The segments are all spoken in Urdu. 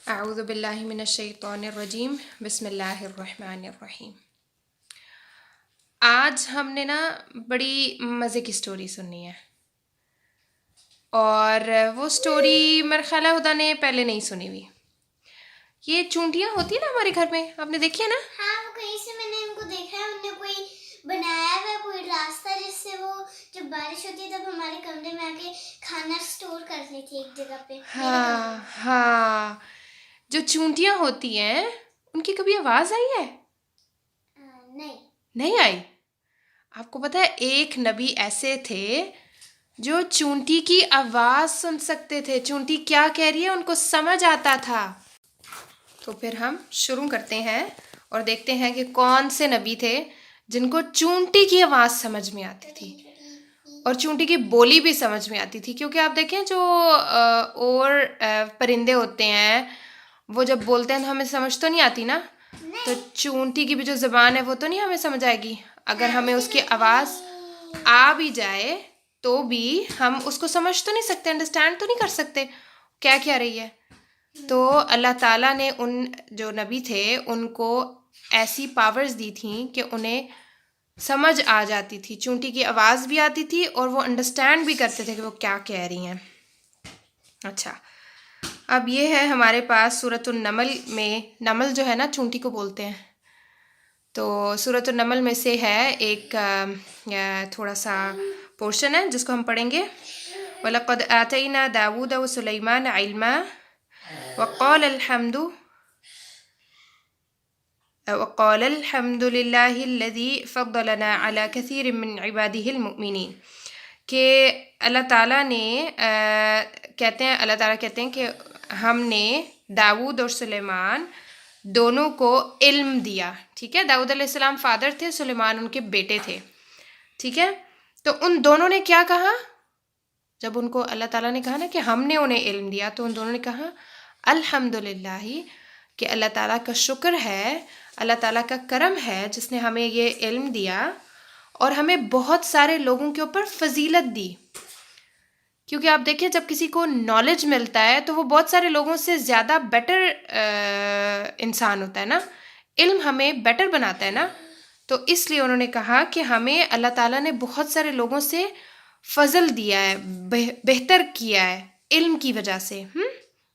اعوذ باللہ من الشیطان الرجیم بسم اللہ الرحمن الرحیم۔ آج ہم نے بڑی مزے کی سٹوری سننی ہے، اور وہ سٹوری میرا خیال ہے خدا نے پہلے نہیں سنی ہوئی۔ یہ چونٹیاں ہوتی ہیں نا ہمارے گھر میں، آپ نے دیکھی ہے نا؟ ہاں، وہ کہیں سے میں نے ان کو دیکھا ہے، انہوں نے کوئی بنایا ہوا کوئی راستہ جس سے وہ جب بارش ہوتی ہے تب ہمارے کمرے میں آ کے کھانا سٹور کر لی تھی ایک جگہ پہ۔ ہاں، جو چونٹیاں ہوتی ہیں ان کی کبھی آواز آئی ہے؟ نہیں آئی۔ آپ کو پتہ ہے ایک نبی ایسے تھے جو چونٹی کی آواز سن سکتے تھے، چونٹی کیا کہہ رہی ہے ان کو سمجھ آتا تھا۔ تو پھر ہم شروع کرتے ہیں اور دیکھتے ہیں کہ کون سے نبی تھے جن کو چونٹی کی آواز سمجھ میں آتی تھی اور چونٹی کی بولی بھی سمجھ میں آتی تھی، کیونکہ آپ دیکھیں جو اور پرندے ہوتے ہیں وہ جب بولتے ہیں تو ہمیں سمجھ تو نہیں آتی نا، تو چونٹی کی بھی جو زبان ہے وہ تو نہیں ہمیں سمجھ آئے گی۔ اگر ہمیں اس کی آواز آ بھی جائے تو بھی ہم اس کو سمجھ تو نہیں سکتے، انڈرسٹینڈ تو نہیں کر سکتے کیا کہہ رہی ہے۔ تو اللہ تعالیٰ نے ان جو نبی تھے ان کو ایسی پاورز دی تھیں کہ انہیں سمجھ آ جاتی تھی، چونٹی کی آواز بھی آتی تھی اور وہ انڈرسٹینڈ بھی کرتے تھے کہ وہ کیا کہہ رہی ہیں۔ اچھا، اب یہ ہے ہمارے پاس سورۃ النمل میں، نمل جو ہے نا چونٹی کو بولتے ہیں، تو سورۃ النمل میں سے ہے ایک تھوڑا سا پورشن ہے جس کو ہم پڑھیں گے۔ وَلَقَدْ آتَيْنَا دَاوُودَ وَسُلَيْمَانَ عِلْمًا وَقَالَ الحمد للہ الذی فضلنا علی کثیر من عبادہ المؤمنین، کہ اللہ تعالیٰ نے اللہ تعالیٰ کہتے ہیں کہ ہم نے داؤد اور سلیمان دونوں کو علم دیا، ٹھیک ہے؟ داؤد علیہ السلام فادر تھے، سلیمان ان کے بیٹے تھے، ٹھیک ہے؟ تو ان دونوں نے کیا کہا جب ان کو اللہ تعالیٰ نے کہا نا کہ ہم نے انہیں علم دیا، تو ان دونوں نے کہا الحمدللہ، کہ اللہ تعالیٰ کا شکر ہے، اللہ تعالیٰ کا کرم ہے جس نے ہمیں یہ علم دیا اور ہمیں بہت سارے لوگوں کے اوپر فضیلت دی۔ کیونکہ آپ دیکھیں جب کسی کو نالج ملتا ہے تو وہ بہت سارے لوگوں سے زیادہ بیٹر انسان ہوتا ہے نا، علم ہمیں بیٹر بناتا ہے نا، تو اس لیے انہوں نے کہا کہ ہمیں اللہ تعالیٰ نے بہت سارے لوگوں سے فضل دیا ہے، بہتر کیا ہے علم کی وجہ سے۔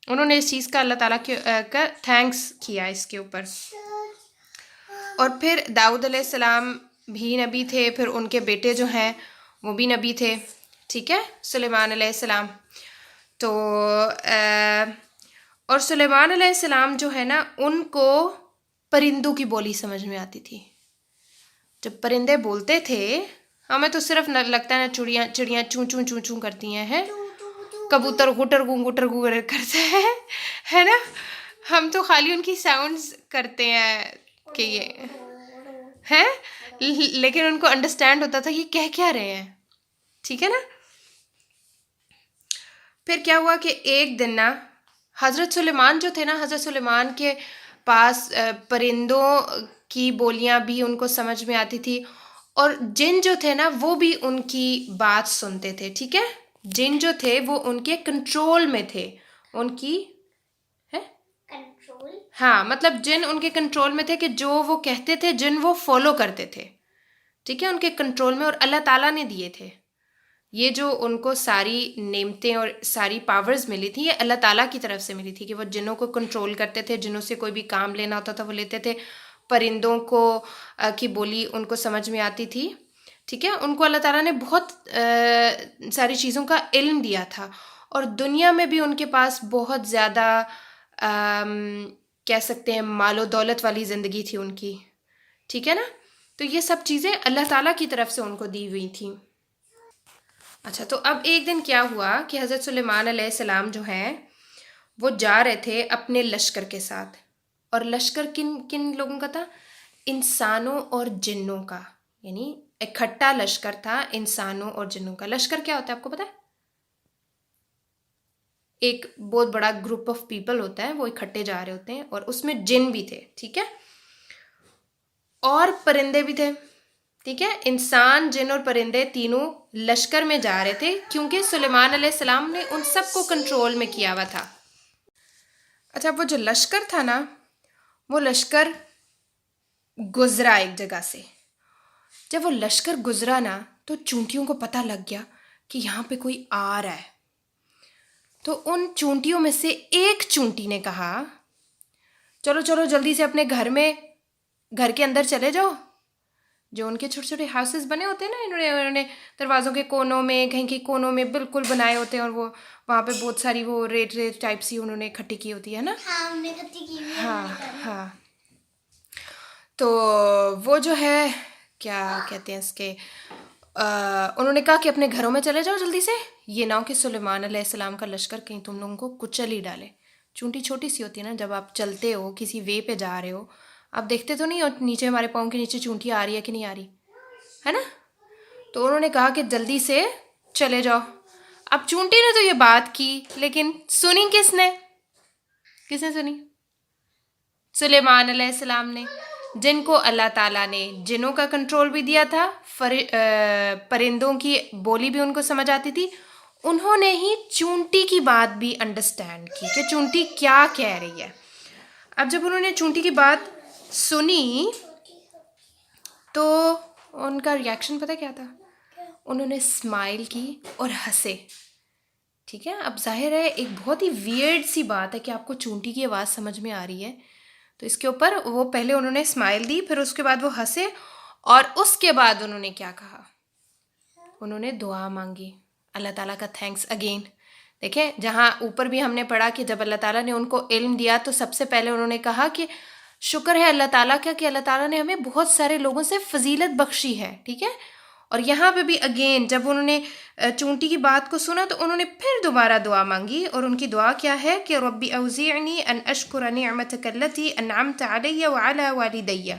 انہوں نے اس چیز کا اللہ تعالیٰ کا تھینکس کیا اس کے اوپر۔ اور پھر داؤد علیہ السلام بھی نبی تھے، پھر ان کے بیٹے جو ہیں وہ بھی نبی تھے، ٹھیک ہے؟ سلیمان علیہ السلام۔ تو اور سلیمان علیہ السلام جو ہے نا ان کو پرندوں کی بولی سمجھ میں آتی تھی۔ جب پرندے بولتے تھے، ہمیں تو صرف لگتا ہے نا چڑیاں چوں چوں چوں چوں کرتی ہیں، کبوتر گٹر گوں کرتے ہیں، ہے نا؟ ہم تو خالی ان کی ساؤنڈز کرتے ہیں کہ یہ ہے، لیکن ان کو انڈرسٹینڈ ہوتا تھا یہ کہہ کیا رہے ہیں، ٹھیک ہے نا؟ پھر کیا ہوا کہ ایک دن نا حضرت سلیمان جو تھے نا، حضرت سلیمان کے پاس پرندوں کی بولیاں بھی ان کو سمجھ میں آتی تھی، اور جن جو تھے نا وہ بھی ان کی بات سنتے تھے، ٹھیک ہے؟ جن جو تھے وہ ان کے کنٹرول میں تھے، ان کی کنٹرول، ہاں، مطلب جن ان کے کنٹرول میں تھے کہ جو وہ کہتے تھے جن وہ فالو کرتے تھے، ٹھیک ہے؟ ان کے کنٹرول میں، اور اللہ تعالیٰ نے دیے تھے یہ جو ان کو ساری نعمتیں اور ساری پاورز ملی تھی، یہ اللہ تعالیٰ کی طرف سے ملی تھی کہ وہ جنوں کو کنٹرول کرتے تھے، جنوں سے کوئی بھی کام لینا ہوتا تھا وہ لیتے تھے، پرندوں کو کی بولی ان کو سمجھ میں آتی تھی، ٹھیک ہے؟ ان کو اللہ تعالیٰ نے بہت ساری چیزوں کا علم دیا تھا، اور دنیا میں بھی ان کے پاس بہت زیادہ کہہ سکتے ہیں مال و دولت والی زندگی تھی ان کی، ٹھیک ہے نا؟ تو یہ سب چیزیں اللہ تعالیٰ کی طرف سے ان کو دی ہوئی تھیں۔ اچھا، تو اب ایک دن کیا ہوا کہ حضرت سلیمان علیہ السلام جو ہیں وہ جا رہے تھے اپنے لشکر کے ساتھ، اور لشکر کن لوگوں کا تھا؟ انسانوں اور جنوں کا، یعنی اکٹھا لشکر تھا انسانوں اور جنوں کا۔ لشکر کیا ہوتا ہے آپ کو پتہ ہے؟ ایک بہت بڑا گروپ آف پیپل ہوتا ہے، وہ اکٹھے جا رہے ہوتے ہیں، اور اس میں جن بھی تھے، ٹھیک ہے؟ اور پرندے بھی تھے، ٹھیک ہے؟ انسان، جن اور پرندے تینوں لشکر میں جا رہے تھے، کیونکہ سلیمان علیہ السلام نے ان سب کو کنٹرول میں کیا ہوا تھا۔ اچھا وہ جو لشکر تھا نا، وہ لشکر گزرا ایک جگہ سے. جب وہ لشکر گزرا نا تو چونٹیوں کو پتہ لگ گیا کہ یہاں پہ کوئی آ رہا ہے. تو ان چونٹیوں میں سے ایک چونٹی نے کہا چلو چلو جلدی سے اپنے گھر کے اندر چلے جاؤ. جو ان کے چھوٹے چھوٹے ہاؤسز بنے ہوتے ہیں نا، انہوں نے دروازوں کے کونوں میں، کہیں کہیں کونوں میں بالکل بنائے ہوتے ہیں، اور وہ وہاں پہ بہت ساری وہ ریٹ ٹائپ سی انہوں نے اکٹھی کی ہوتی ہے نا. ہاں ہم نے کتنی کی ہوئی ہے ہاں ہمارے گھر میں. ہاں. تو وہ جو ہے کیا کہتے ہیں اس کے، انہوں نے کہا کہ اپنے گھروں میں چلے جاؤ جلدی سے، یہ نہ ہو کہ سلیمان علیہ السلام کا لشکر کہیں تم لوگوں کو کچل ہی ڈالے. چونٹی چھوٹی سی ہوتی ہے نا، جب آپ چلتے ہو کسی وے پہ جا رہے ہو، آپ دیکھتے تو نہیں ہو نیچے ہمارے پاؤں کے نیچے چونٹی آ رہی ہے کہ نہیں آ رہی ہے نا. تو انہوں نے کہا کہ جلدی سے چلے جاؤ. اب چونٹی نے تو یہ بات کی، لیکن سنی کس نے سنی؟ سلیمان علیہ السلام نے، جن کو اللہ تعالیٰ نے جنوں کا کنٹرول بھی دیا تھا، پرندوں کی بولی بھی ان کو سمجھ آتی تھی. انہوں نے ہی چونٹی کی بات بھی انڈرسٹینڈ کی کہ چونٹی کیا کہہ رہی ہے. اب جب انہوں نے چونٹی کی بات سنی تو ان کا ریاکشن پتہ کیا تھا؟ انہوں نے اسمائل کی اور ہنسے. ٹھیک ہے، اب ظاہر ہے ایک بہت ہی ویئرڈ سی بات ہے کہ آپ کو چونٹی کی آواز سمجھ میں آ رہی ہے. تو اس کے اوپر وہ پہلے انہوں نے اسمائل دی، پھر اس کے بعد وہ ہنسے، اور اس کے بعد انہوں نے کیا کہا؟ انہوں نے دعا مانگی، اللہ تعالیٰ کا تھینکس اگین. دیکھیں جہاں اوپر بھی ہم نے پڑھا کہ جب اللہ تعالیٰ نے ان کو علم دیا تو سب سے پہلے انہوں نے کہا کہ شکر ہے اللہ تعالیٰ کا کہ اللہ تعالیٰ نے ہمیں بہت سارے لوگوں سے فضیلت بخشی ہے. ٹھیک ہے، اور یہاں پہ بھی اگین جب انہوں نے چونٹی کی بات کو سنا تو انہوں نے پھر دوبارہ دعا مانگی، اور ان کی دعا کیا ہے کہ ربی اوزعنی ان اشکر نعمتک التی انعمت علی وعلی والدی،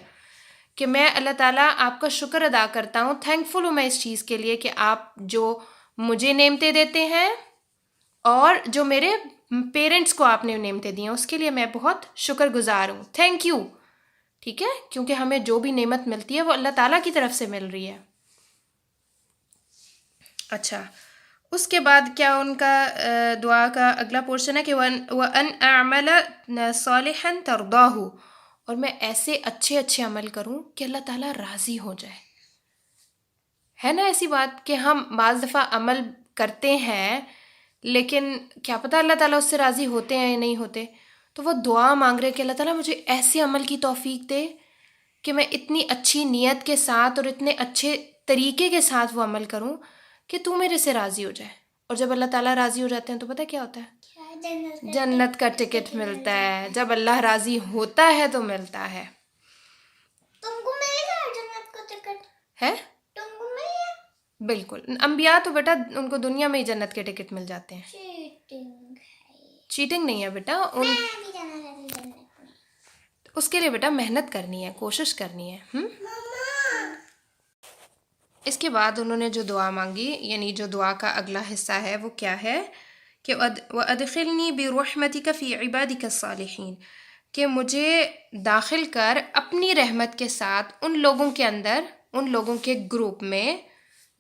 کہ میں اللہ تعالیٰ آپ کا شکر ادا کرتا ہوں، تھینکفل ہوں میں اس چیز کے لیے کہ آپ جو مجھے نعمتیں دیتے ہیں اور جو میرے پیرنٹس کو آپ نے نعمتیں دی ہیں، اس کے لیے میں بہت شکر گزار ہوں، تھینک یو. ٹھیک ہے، کیونکہ ہمیں جو بھی نعمت ملتی ہے وہ اللہ تعالیٰ کی طرف سے مل رہی ہے. اچھا، اس کے بعد کیا ان کا دعا کا اگلا پورشن ہے کہ وَأَنْ أَعْمَلَ صَالِحًا تَرْضَاهُ، اور میں ایسے اچھے اچھے عمل کروں کہ اللہ تعالیٰ راضی ہو جائے. ہے نا ایسی بات کہ ہم بعض دفعہ عمل کرتے ہیں لیکن کیا پتہ اللہ تعالیٰ اس سے راضی ہوتے ہیں یا نہیں ہوتے. تو وہ دعا مانگ رہے کہ اللہ تعالیٰ مجھے ایسے عمل کی توفیق دے کہ میں اتنی اچھی نیت کے ساتھ اور اتنے اچھے طریقے کے ساتھ وہ عمل کروں کہ تو میرے سے راضی ہو جائے. اور جب اللہ تعالیٰ راضی ہو جاتے ہیں تو پتہ کیا ہوتا ہے؟ جنت کا ٹکٹ ملتا ہے. جب اللہ راضی ہوتا ہے تو ملتا ہے. تم کو ملے گا جنت کا ٹکٹ؟ ہے تم کو ملے گا؟ بالکل. انبیاء تو بیٹا ان کو دنیا میں ہی جنت کے ٹکٹ مل جاتے ہیں. چیٹنگ نہیں ہے بیٹا، اس کے لیے بیٹا محنت کرنی ہے، کوشش کرنی ہے. اس کے بعد انہوں نے جو دعا مانگی، یعنی جو دعا کا اگلا حصہ ہے وہ کیا ہے کہ وَأَدْخِلْنِي بِرَحْمَتِكَ فِي عِبَادِكَ الصَّالِحِينَ، کہ مجھے داخل کر اپنی رحمت کے ساتھ ان لوگوں کے اندر، ان لوگوں کے گروپ میں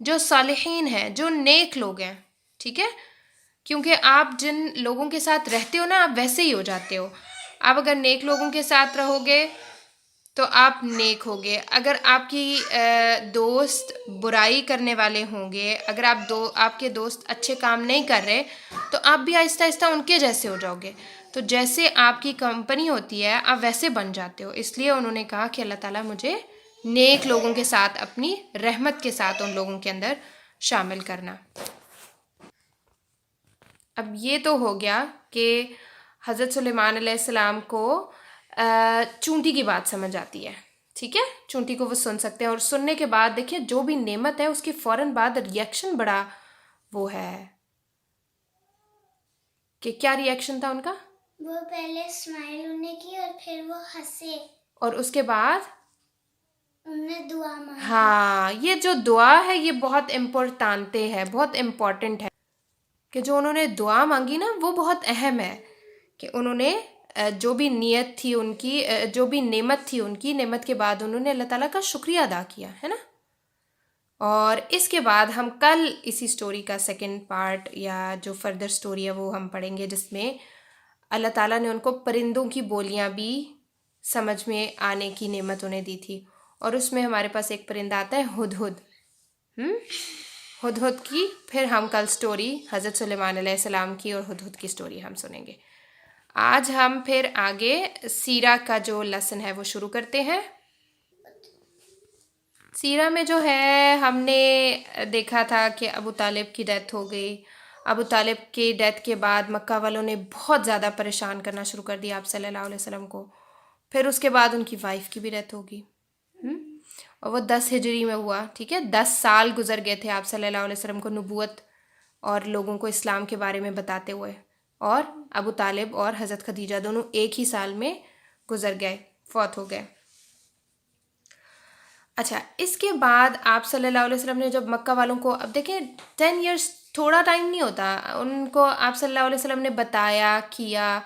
جو صالحین ہیں، جو نیک لوگ ہیں. ٹھیک ہے، کیونکہ آپ جن لوگوں کے ساتھ رہتے ہو نا آپ ویسے ہی ہو جاتے ہو. آپ اگر نیک لوگوں کے ساتھ رہو گے تو آپ نیک ہوگے. اگر آپ کی دوست برائی کرنے والے ہوں گے، اگر آپ کے دوست اچھے کام نہیں کر رہے تو آپ بھی آہستہ آہستہ ان کے جیسے ہو جاؤ گے. تو جیسے آپ کی کمپنی ہوتی ہے آپ ویسے بن جاتے ہو. اس لیے انہوں نے کہا کہ اللہ تعالیٰ مجھے نیک لوگوں کے ساتھ، اپنی رحمت کے ساتھ ان لوگوں کے اندر شامل کرنا. اب یہ تو ہو گیا کہ حضرت سلیمان علیہ السلام کو چونٹی کی بات سمجھ آتی ہے. ٹھیک ہے، چونٹی کو وہ سن سکتے ہیں، اور سننے کے بعد دیکھیں جو بھی نعمت ہے اس کے فوراً بعد ریئیکشن بڑا وہ ہے کہ کیا ریئیکشن تھا ان کا؟ وہ پہلے اسمائل انہیں کی اور پھر وہ ہنسے، اور اس کے بعد انہیں دعا مانگی. ہاں، یہ جو دعا ہے یہ بہت امپورٹانتے ہے، بہت امپورٹنٹ ہے کہ جو انہوں نے دعا مانگی نا وہ بہت اہم ہے کہ انہوں نے جو بھی نیت تھی ان کی، جو بھی نعمت تھی ان کی، نعمت کے بعد انہوں نے اللہ تعالیٰ کا شکریہ ادا کیا ہے نا. اور اس کے بعد ہم کل اسی سٹوری کا سیکنڈ پارٹ یا جو فردر سٹوری ہے وہ ہم پڑھیں گے، جس میں اللہ تعالیٰ نے ان کو پرندوں کی بولیاں بھی سمجھ میں آنے کی نعمت انہیں دی تھی، اور اس میں ہمارے پاس ایک پرندہ آتا ہے ہدہد۔ ہدہد کی پھر ہم کل سٹوری حضرت سلیمان علیہ السلام کی اور ہدہد کی سٹوری ہم سنیں گے۔ آج ہم پھر آگے سیرہ کا جو لیسن ہے وہ شروع کرتے ہیں۔ سیرہ میں جو ہے ہم نے دیکھا تھا کہ ابو طالب کی ڈیتھ ہو گئی۔ ابو طالب کی ڈیتھ کے بعد مکہ والوں نے بہت زیادہ پریشان کرنا شروع کر دیا آپ صلی اللہ علیہ وسلم کو۔ پھر اس کے بعد ان کی وائف کی بھی ڈیتھ ہوگی، اور وہ 10 ہجری میں ہوا، ٹھیک ہے۔ 10 سال گزر گئے تھے آپ صلی اللہ علیہ وسلم کو نبوت اور لوگوں کو اسلام کے بارے میں بتاتے ہوئے، اور ابو طالب اور حضرت خدیجہ دونوں ایک ہی سال میں گزر گئے، فوت ہو گئے۔ اچھا، اس کے بعد آپ صلی اللہ علیہ وسلم نے جب مکہ والوں کو، اب دیکھیں 10 ایئرس تھوڑا ٹائم نہیں ہوتا، ان کو آپ صلی اللہ علیہ وسلم نے بتایا کیا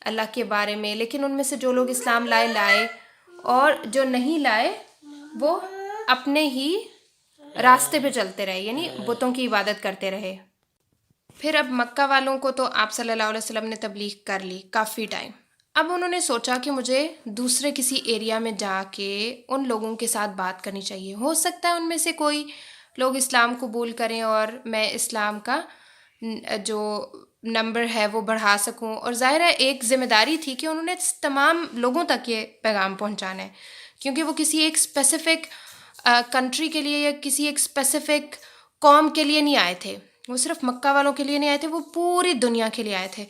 اللہ کے بارے میں، لیکن ان میں سے جو لوگ اسلام لائے اور جو نہیں لائے وہ اپنے ہی راستے پہ چلتے رہے، یعنی بتوں کی عبادت کرتے رہے۔ پھر اب مکہ والوں کو تو آپ صلی اللہ علیہ وسلم نے تبلیغ کر لی کافی ٹائم۔ اب انہوں نے سوچا کہ مجھے دوسرے کسی ایریا میں جا کے ان لوگوں کے ساتھ بات کرنی چاہیے، ہو سکتا ہے ان میں سے کوئی لوگ اسلام قبول کریں اور میں اسلام کا جو نمبر ہے وہ بڑھا سکوں، اور ظاہر ہے ایک ذمہ داری تھی کہ انہوں نے تمام لوگوں تک یہ پیغام پہنچانا ہے، کیونکہ وہ کسی ایک اسپیسیفک کنٹری کے لیے یا کسی ایک اسپیسیفک قوم کے لیے نہیں آئے تھے، وہ صرف مکہ والوں کے لیے نہیں آئے تھے، وہ پوری دنیا کے لیے آئے تھے۔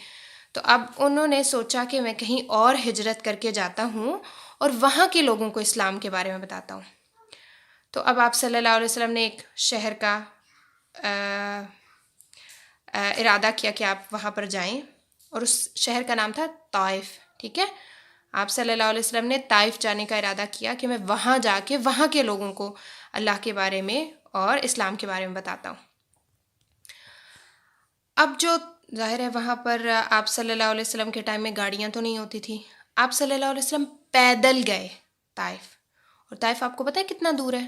تو اب انہوں نے سوچا کہ میں کہیں اور ہجرت کر کے جاتا ہوں اور وہاں کے لوگوں کو اسلام کے بارے میں بتاتا ہوں۔ تو اب آپ صلی اللہ علیہ وسلم نے ایک شہر کا ارادہ کیا کہ آپ وہاں پر جائیں، اور اس شہر کا نام تھا طائف، ٹھیک ہے۔ آپ صلی اللہ علیہ وسلم نے طائف جانے کا ارادہ کیا کہ میں وہاں جا کے وہاں کے لوگوں کو اللہ کے بارے میں اور اسلام کے بارے میں بتاتا ہوں۔ اب جو ظاہر ہے وہاں پر آپ صلی اللہ علیہ وسلم کے ٹائم میں گاڑیاں تو نہیں ہوتی تھی، آپ صلی اللہ علیہ وسلم پیدل گئے طائف، اور طائف آپ کو پتہ ہے کتنا دور ہے؟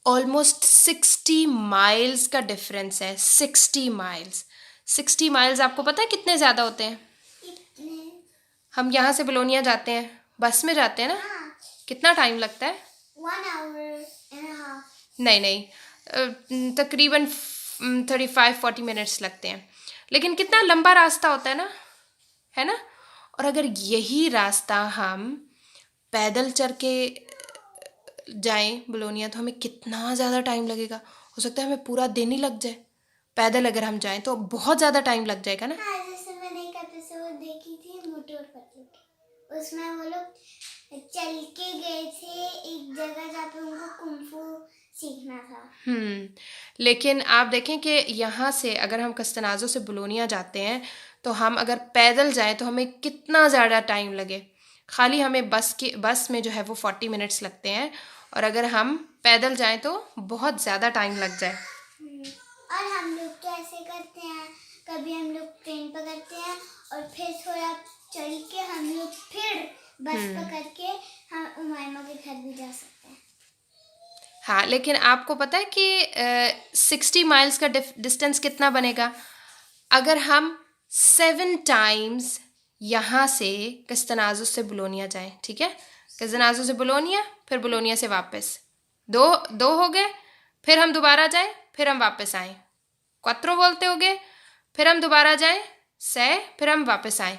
آلموسٹ 60 مائلز کا ڈفرینس ہے، 60 مائلز۔ 60 مائلز آپ کو پتہ ہے کتنے زیادہ ہوتے ہیں؟ ہم یہاں سے بلونیا جاتے ہیں، بس میں جاتے ہیں نا، کتنا ٹائم لگتا ہے؟ 1 hour and a half. نہیں، تقریباً 35-40 منٹس لگتے ہیں، لیکن کتنا لمبا راستہ ہوتا ہے نا۔ اور اگر یہی راستہ ہم پیدل چل کے جائیں بلونیا تو ہمیں کتنا زیادہ ٹائم لگے گا، ہو سکتا ہے ہمیں پورا دن ہی لگ جائے۔ پیدل اگر ہم جائیں تو بہت زیادہ ٹائم لگ جائے گا نا۔ ہاں، جیسے میں نے ایک ایپیسوڈ دیکھی تھی موٹور پتلو کی، اس میں وہ لوگ چل کے گئے تھے ایک جگہ جہاں پہ ان کو کنفو سیکھنا تھا۔ لیکن آپ دیکھیں کہ یہاں سے اگر ہم کستنازو سے بلونیا جاتے ہیں تو ہم اگر پیدل جائیں تو ہمیں کتنا زیادہ ٹائم لگے، خالی ہمیں بس میں جو ہے وہ 40 منٹس لگتے ہیں، اور اگر ہم پیدل جائیں تو بہت زیادہ ٹائم لگ جائے۔ اور ہم لوگ کیسے کرتے ہیں، کبھی ہم لوگ ٹرین پکڑتے ہیں اور پھر تھوڑا چل کے ہم لوگ پھر بس پکڑ کے ہم امائمہ کے گھر بھی جا سکتے ہیں۔ ہاں، لیکن آپ کو پتہ ہے کہ 60 مائلز کا ڈسٹینس کتنا بنے گا اگر ہم 7 ٹائمز یہاں سے کستنازو سے بلونیا جائیں، ٹھیک ہے۔ کستنازو سے بلونیا، پھر بلونیا سے واپس، دو ہو گئے، پھر ہم دوبارہ جائیں، پھر ہم واپس آئیں، 4 بولتے ہو گئے، پھر ہم دوبارہ جائیں 6، پھر ہم واپس آئیں،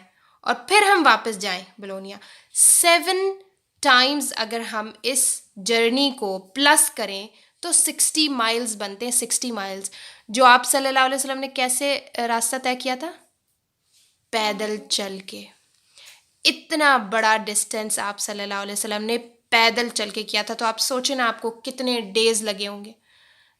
اور پھر ہم واپس جائیں بلونیا۔ 7 ٹائمز اگر ہم اس جرنی کو پلس کریں تو 60 مائلز بنتے ہیں، 60 مائلز جو آپ صلی اللہ علیہ وسلم نے کیسے راستہ طے کیا تھا؟ پیدل چل کے۔ اتنا بڑا ڈسٹینس آپ صلی اللہ علیہ وسلم نے پیدل چل کے کیا تھا، تو آپ سوچیں نا آپ کو کتنے ڈیز لگے ہوں گے۔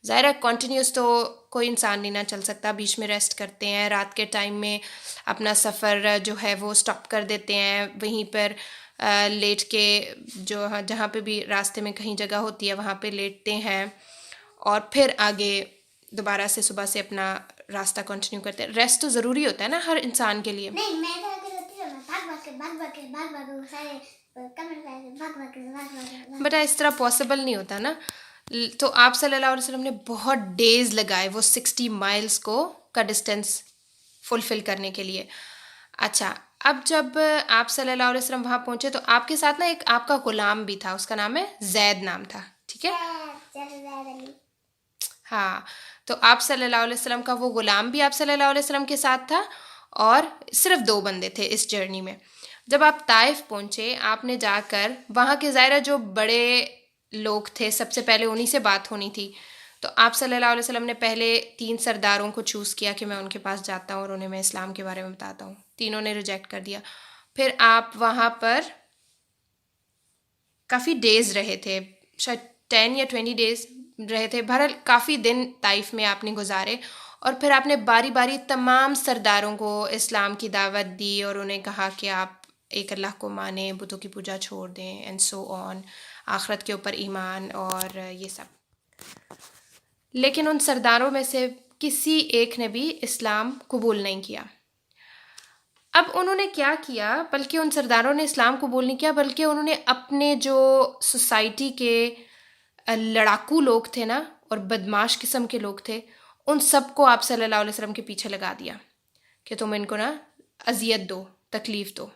ظاہر ہے کنٹینیوس تو کوئی انسان نہیں نہ چل سکتا، بیچ میں ریسٹ کرتے ہیں، رات کے ٹائم میں اپنا سفر جو ہے وہ سٹاپ کر دیتے ہیں، وہیں پر لیٹ کے جہاں پہ بھی راستے میں کہیں جگہ ہوتی ہے وہاں پہ لیٹتے ہیں، اور پھر آگے دوبارہ سے صبح سے اپنا راستہ کنٹینیو کرتے ہیں۔ ریسٹ تو ضروری ہوتا ہے نا ہر انسان کے لیے۔ نہیں، میں تو اگر ہوتی ہوں میں بھاگ بٹ اس طرح پاسبل نہیں ہوتا نا، تو آپ صلی اللہ علیہ وسلم نے بہت ڈیز لگائے وہ 60 مائلز کا ڈسٹینس فلفل کرنے کے لیے۔ اچھا، اب جب آپ صلی اللہ علیہ وسلم وہاں پہنچے تو آپ کے ساتھ نا ایک آپ کا غلام بھی تھا، اس کا نام ہے زید نام تھا، ٹھیک ہے؟ ہاں، تو آپ صلی اللہ علیہ وسلم کا وہ غلام بھی آپ صلی اللہ علیہ وسلم کے ساتھ تھا، اور صرف 2 بندے تھے اس جرنی میں۔ جب آپ طائف پہنچے، آپ نے جا کر وہاں کے ظاہرہ جو بڑے لوگ تھے سب سے پہلے انہی سے بات ہونی تھی، تو آپ صلی اللہ علیہ وسلم نے پہلے 3 سرداروں کو چوز کیا کہ میں ان کے پاس جاتا ہوں اور انہیں میں اسلام کے بارے میں بتاتا ہوں، تینوں نے ریجیکٹ کر دیا۔ پھر آپ وہاں پر کافی ڈیز رہے تھے، شاید 10 یا 20 ڈیز رہے تھے، بہرحال کافی دن طائف میں آپ نے گزارے، اور پھر آپ نے باری باری تمام سرداروں کو اسلام کی دعوت دی اور انہیں کہا کہ آپ ایک اللہ کو مانیں، بتوں کی پوجا چھوڑ دیں، اینڈ سو آن، آخرت کے اوپر ایمان اور یہ سب۔ لیکن ان سرداروں میں سے کسی ایک نے بھی اسلام قبول نہیں کیا۔ اب انہوں نے کیا کیا، بلکہ ان سرداروں نے اسلام قبول نہیں کیا، بلکہ انہوں نے اپنے جو سوسائٹی کے لڑاکو لوگ تھے نا اور بدماش قسم کے لوگ تھے، ان سب کو آپ صلی اللہ علیہ وسلم کے پیچھے لگا دیا کہ تم ان کو نا اذیت دو، تکلیف دو۔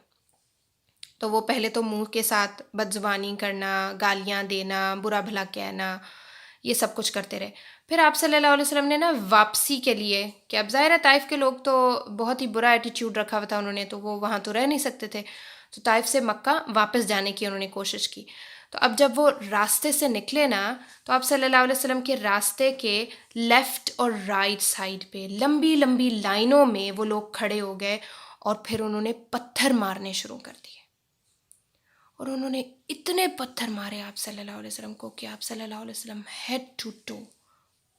تو وہ پہلے تو منہ کے ساتھ بدزبانی کرنا، گالیاں دینا، برا بھلا کہنا، یہ سب کچھ کرتے رہے۔ پھر آپ صلی اللہ علیہ وسلم نے نا واپسی کے لیے، کہ اب ظاہر ہے طائف کے لوگ تو بہت ہی برا ایٹیٹیوڈ رکھا ہوا تھا انہوں نے، تو وہ وہاں تو رہ نہیں سکتے تھے، تو طائف سے مکہ واپس جانے کی انہوں نے کوشش کی۔ تو اب جب وہ راستے سے نکلے نا، تو آپ صلی اللہ علیہ وسلم کے راستے کے لیفٹ اور رائٹ سائڈ پہ لمبی لمبی لائنوں میں وہ لوگ کھڑے ہو گئے، اور پھر انہوں نے پتھر مارنے شروع کر دیے، اور انہوں نے اتنے پتھر مارے آپ صلی اللہ علیہ وسلم کو کہ آپ صلی اللہ علیہ وسلم head to to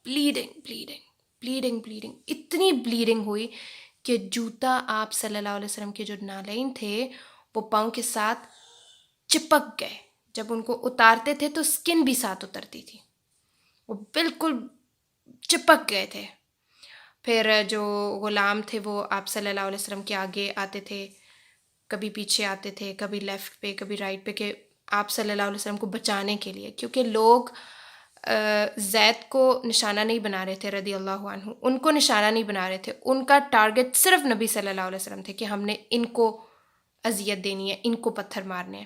bleeding bleeding bleeding bleeding, اتنی بلیڈنگ ہوئی کہ جوتا آپ صلی اللہ علیہ وسلم کے جو نالین تھے وہ پاؤں کے ساتھ چپک گئے، جب ان کو اتارتے تھے تو سکن بھی ساتھ اترتی تھی، وہ بالکل چپک گئے تھے۔ پھر جو غلام تھے وہ آپ صلی اللہ علیہ وسلم کے آگے آتے تھے، کبھی پیچھے آتے تھے، کبھی لیفٹ پہ کبھی رائٹ پہ، کہ آپ صلی اللہ علیہ وسلم کو بچانے کے لیے، کیونکہ لوگ زید کو نشانہ نہیں بنا رہے تھے رضی اللہ عنہ، ان کو نشانہ نہیں بنا رہے تھے، ان کا ٹارگٹ صرف نبی صلی اللہ علیہ وسلم تھے کہ ہم نے ان کو اذیت دینی ہے، ان کو پتھر مارنے ہیں۔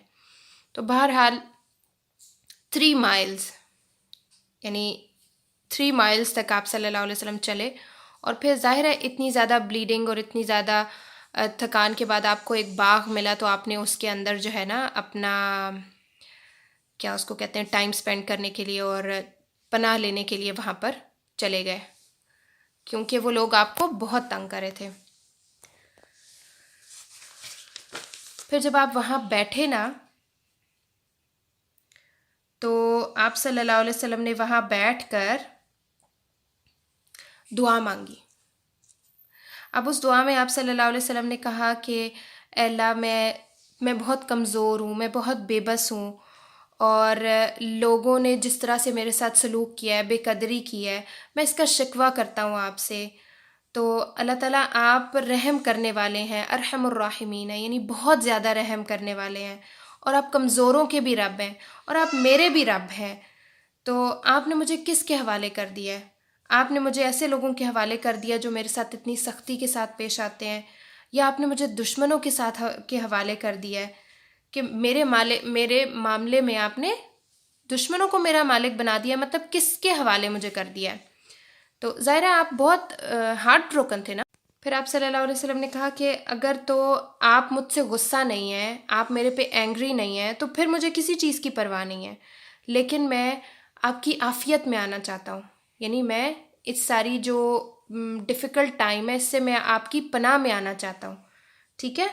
تو بہرحال 3 مائلز، یعنی 3 مائلز تک آپ صلی اللہ علیہ وسلم چلے، اور پھر ظاہر ہے اتنی زیادہ بلیڈنگ اور اتنی زیادہ تھکان کے بعد آپ کو ایک باغ ملا، تو آپ نے اس کے اندر جو ہے نا اپنا کیا اس کو کہتے ہیں ٹائم سپینڈ کرنے کے لیے اور پناہ لینے کے لیے وہاں پر چلے گئے، کیونکہ وہ لوگ آپ کو بہت تنگ کر رہے تھے۔ پھر جب آپ وہاں بیٹھے نا، تو آپ صلی اللہ علیہ وسلم نے وہاں بیٹھ کر دعا مانگی۔ اب اس دعا میں آپ صلی اللہ علیہ وسلم نے کہا کہ اے اللہ، میں بہت کمزور ہوں، میں بہت بے بس ہوں، اور لوگوں نے جس طرح سے میرے ساتھ سلوک کیا ہے، بے قدری کی ہے، میں اس کا شکوہ کرتا ہوں آپ سے۔ تو اللہ تعالیٰ آپ رحم کرنے والے ہیں، ارحم الراحمین ہیں، یعنی بہت زیادہ رحم کرنے والے ہیں، اور آپ کمزوروں کے بھی رب ہیں، اور آپ میرے بھی رب ہیں۔ تو آپ نے مجھے کس کے حوالے کر دیا ہے؟ آپ نے مجھے ایسے لوگوں کے حوالے کر دیا جو میرے ساتھ اتنی سختی کے ساتھ پیش آتے ہیں، یا آپ نے مجھے دشمنوں کے ساتھ کے حوالے کر دیا ہے کہ میرے معاملے میں آپ نے دشمنوں کو میرا مالک بنا دیا، مطلب کس کے حوالے مجھے کر دیا ہے؟ تو ظاہر ہے آپ بہت ہارٹ بروکن تھے نا۔ پھر آپ صلی اللہ علیہ وسلم نے کہا کہ اگر تو آپ مجھ سے غصہ نہیں ہیں، آپ میرے پہ اینگری نہیں ہیں، تو پھر مجھے کسی چیز کی پرواہ نہیں ہے، لیکن میں آپ کی عافیت میں آنا چاہتا ہوں، یعنی میں اس ساری جو ڈیفیکلٹ ٹائم ہے اس سے میں آپ کی پناہ میں آنا چاہتا ہوں، ٹھیک ہے؟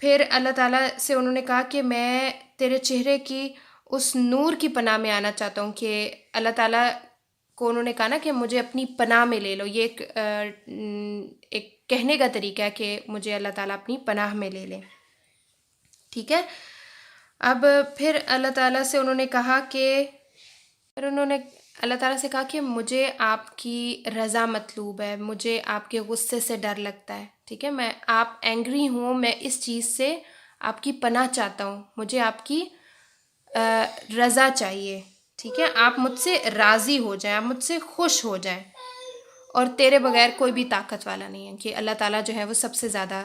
پھر اللہ تعالیٰ سے انہوں نے کہا کہ میں تیرے چہرے کی اس نور کی پناہ میں آنا چاہتا ہوں، کہ اللہ تعالیٰ کو انہوں نے کہا نا کہ مجھے اپنی پناہ میں لے لو، یہ ایک کہنے کا طریقہ ہے کہ مجھے اللہ تعالیٰ اپنی پناہ میں لے لیں، ٹھیک ہے؟ اب پھر اللہ تعالیٰ سے انہوں نے کہا کہ اللہ تعالیٰ سے کہا کہ مجھے آپ کی رضا مطلوب ہے، مجھے آپ کے غصے سے ڈر لگتا ہے، ٹھیک ہے؟ میں آپ اینگری ہوں، میں اس چیز سے آپ کی پناہ چاہتا ہوں، مجھے آپ کی رضا چاہیے، ٹھیک ہے؟ آپ مجھ سے راضی ہو جائیں، آپ مجھ سے خوش ہو جائیں، اور تیرے بغیر کوئی بھی طاقت والا نہیں ہے، کہ اللہ تعالیٰ جو ہے وہ سب سے زیادہ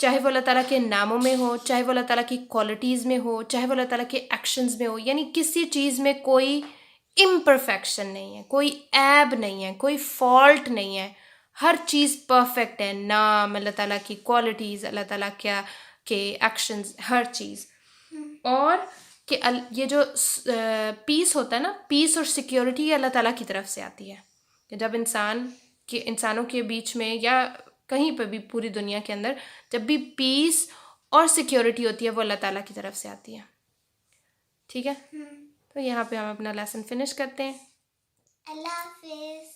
چاہے وہ اللہ تعالیٰ کے ناموں میں ہو، چاہے وہ اللہ تعالیٰ کی کوالٹیز میں ہو، چاہے وہ اللہ تعالیٰ کے ایکشنز میں ہو، یعنی کسی چیز میں کوئی امپرفیکشن نہیں ہے، کوئی عیب نہیں ہے، کوئی فالٹ نہیں ہے، ہر چیز پرفیکٹ ہے، نام، اللہ تعالیٰ کی کوالٹیز، اللہ تعالیٰ کے ایکشنز، ہر چیز. اور کہ یہ جو پیس ہوتا ہے نا، پیس اور سیکیورٹی اللہ تعالیٰ کی طرف سے آتی ہے. کہ جب انسانوں کے بیچ میں یا کہیں پہ بھی پوری دنیا کے اندر جب بھی پیس اور سیکیورٹی ہوتی ہے وہ اللہ تعالیٰ کی طرف سے آتی ہے. ٹھیک ہے، تو یہاں پہ ہم اپنا لیسن فنش کرتے ہیں. اللہ حافظ.